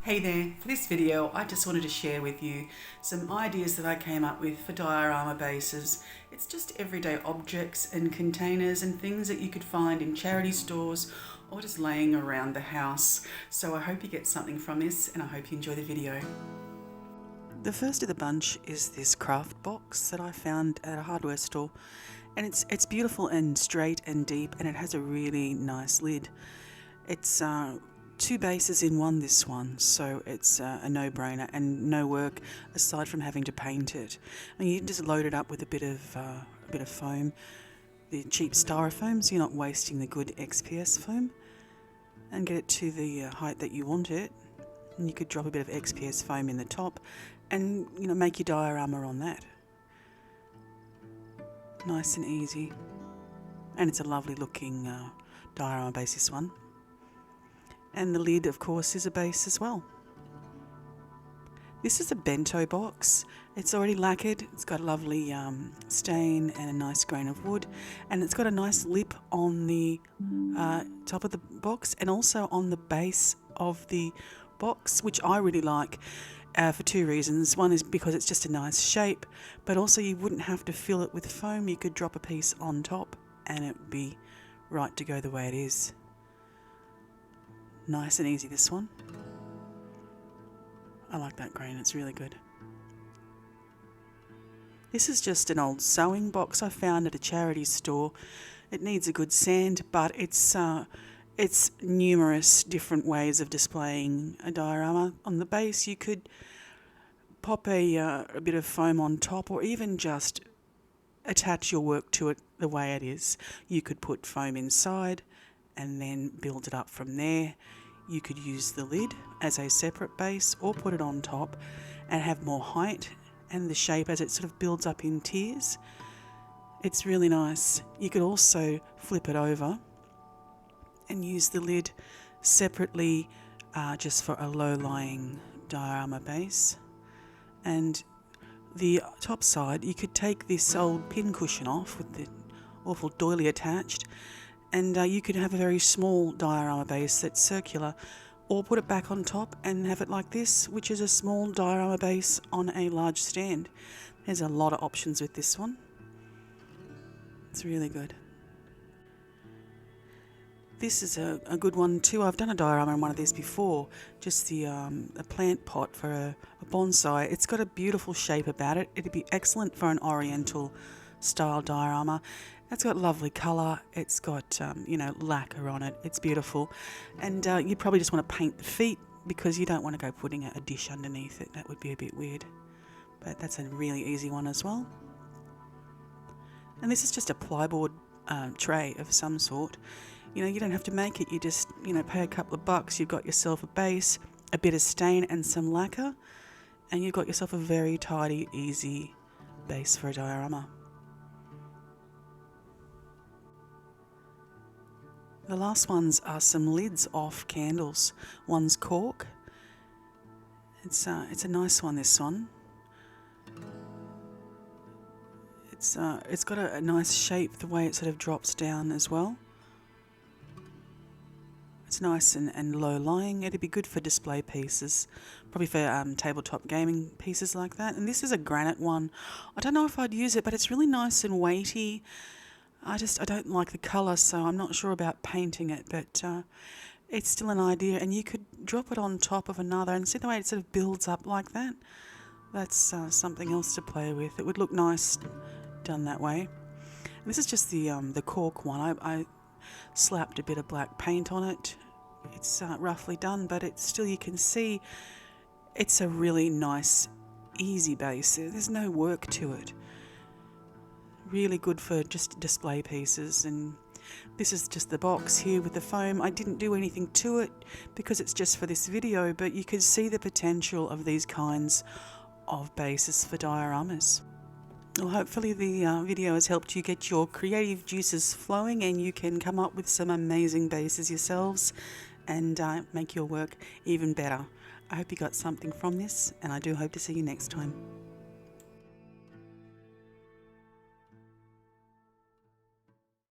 Hey there, for this video I just wanted to share with you some ideas that I came up with for diorama bases. It's just everyday objects and containers and things that you could find in charity stores or just laying around the house. So I hope you get something from this and I hope you enjoy the video. The first of the bunch is this craft box that I found at a hardware store, and it's beautiful and straight and deep, and it has a really nice lid. It's two bases in one, this one, so it's a no-brainer and no work aside from having to paint it. I mean, you can just load it up with a bit of foam, the cheap styrofoam, so you're not wasting the good XPS foam, and get it to the height that you want it. And you could drop a bit of XPS foam in the top and make your diorama on that. Nice and easy, and it's a lovely looking diorama base, this one. And the lid, of course, is a base as well. This is a bento box. It's already lacquered. It's got a lovely stain and a nice grain of wood, and it's got a nice lip on the top of the box and also on the base of the box, which I really like for two reasons. One is because it's just a nice shape, but also you wouldn't have to fill it with foam. You could drop a piece on top and it would be right to go the way it is. Nice and easy, this one. I like that grain, it's really good. This is just an old sewing box I found at a charity store. It needs a good sand, but it's numerous different ways of displaying a diorama. On the base you could pop a bit of foam on top, or even just attach your work to it the way it is. You could put foam inside and then build it up from there. You could use the lid as a separate base or put it on top and have more height and the shape as it sort of builds up in tiers. It's really nice. You could also flip it over and use the lid separately just for a low-lying diorama base. And the top side, you could take this old pin cushion off with the awful doily attached, and you could have a very small diorama base that's circular, or put it back on top and have it like this, which is a small diorama base on a large stand. There's a lot of options with this one. It's really good. This is a good one too. I've done a diorama on one of these before, just a plant pot for a bonsai. It's got a beautiful shape about it. It'd be excellent for an oriental style diorama. It's got lovely colour. It's got lacquer on it. It's beautiful, and you probably just want to paint the feet because you don't want to go putting a dish underneath it. That would be a bit weird, but that's a really easy one as well. And this is just a plyboard tray of some sort. You don't have to make it. You just pay a couple of bucks. You've got yourself a base, a bit of stain and some lacquer, and you've got yourself a very tidy, easy base for a diorama. The last ones are some lids off candles. One's cork. It's a nice one, this one. It's got a nice shape, the way it sort of drops down as well. It's nice and low-lying. It'd be good for display pieces, probably for tabletop gaming pieces like that. And this is a granite one. I don't know if I'd use it, but it's really nice and weighty. I don't like the colour, so I'm not sure about painting it, but it's still an idea. And you could drop it on top of another, and see the way it sort of builds up like that? That's something else to play with. It would look nice done that way. And this is just the cork one. I slapped a bit of black paint on it. It's roughly done, but it's still, you can see it's a really nice, easy base. There's no work to it. Really good for just display pieces. And this is just the box here with the foam. I didn't do anything to it because it's just for this video, but you could see the potential of these kinds of bases for dioramas. Well, hopefully the video has helped you get your creative juices flowing and you can come up with some amazing bases yourselves and make your work even better. I hope you got something from this, and I do hope to see you next time.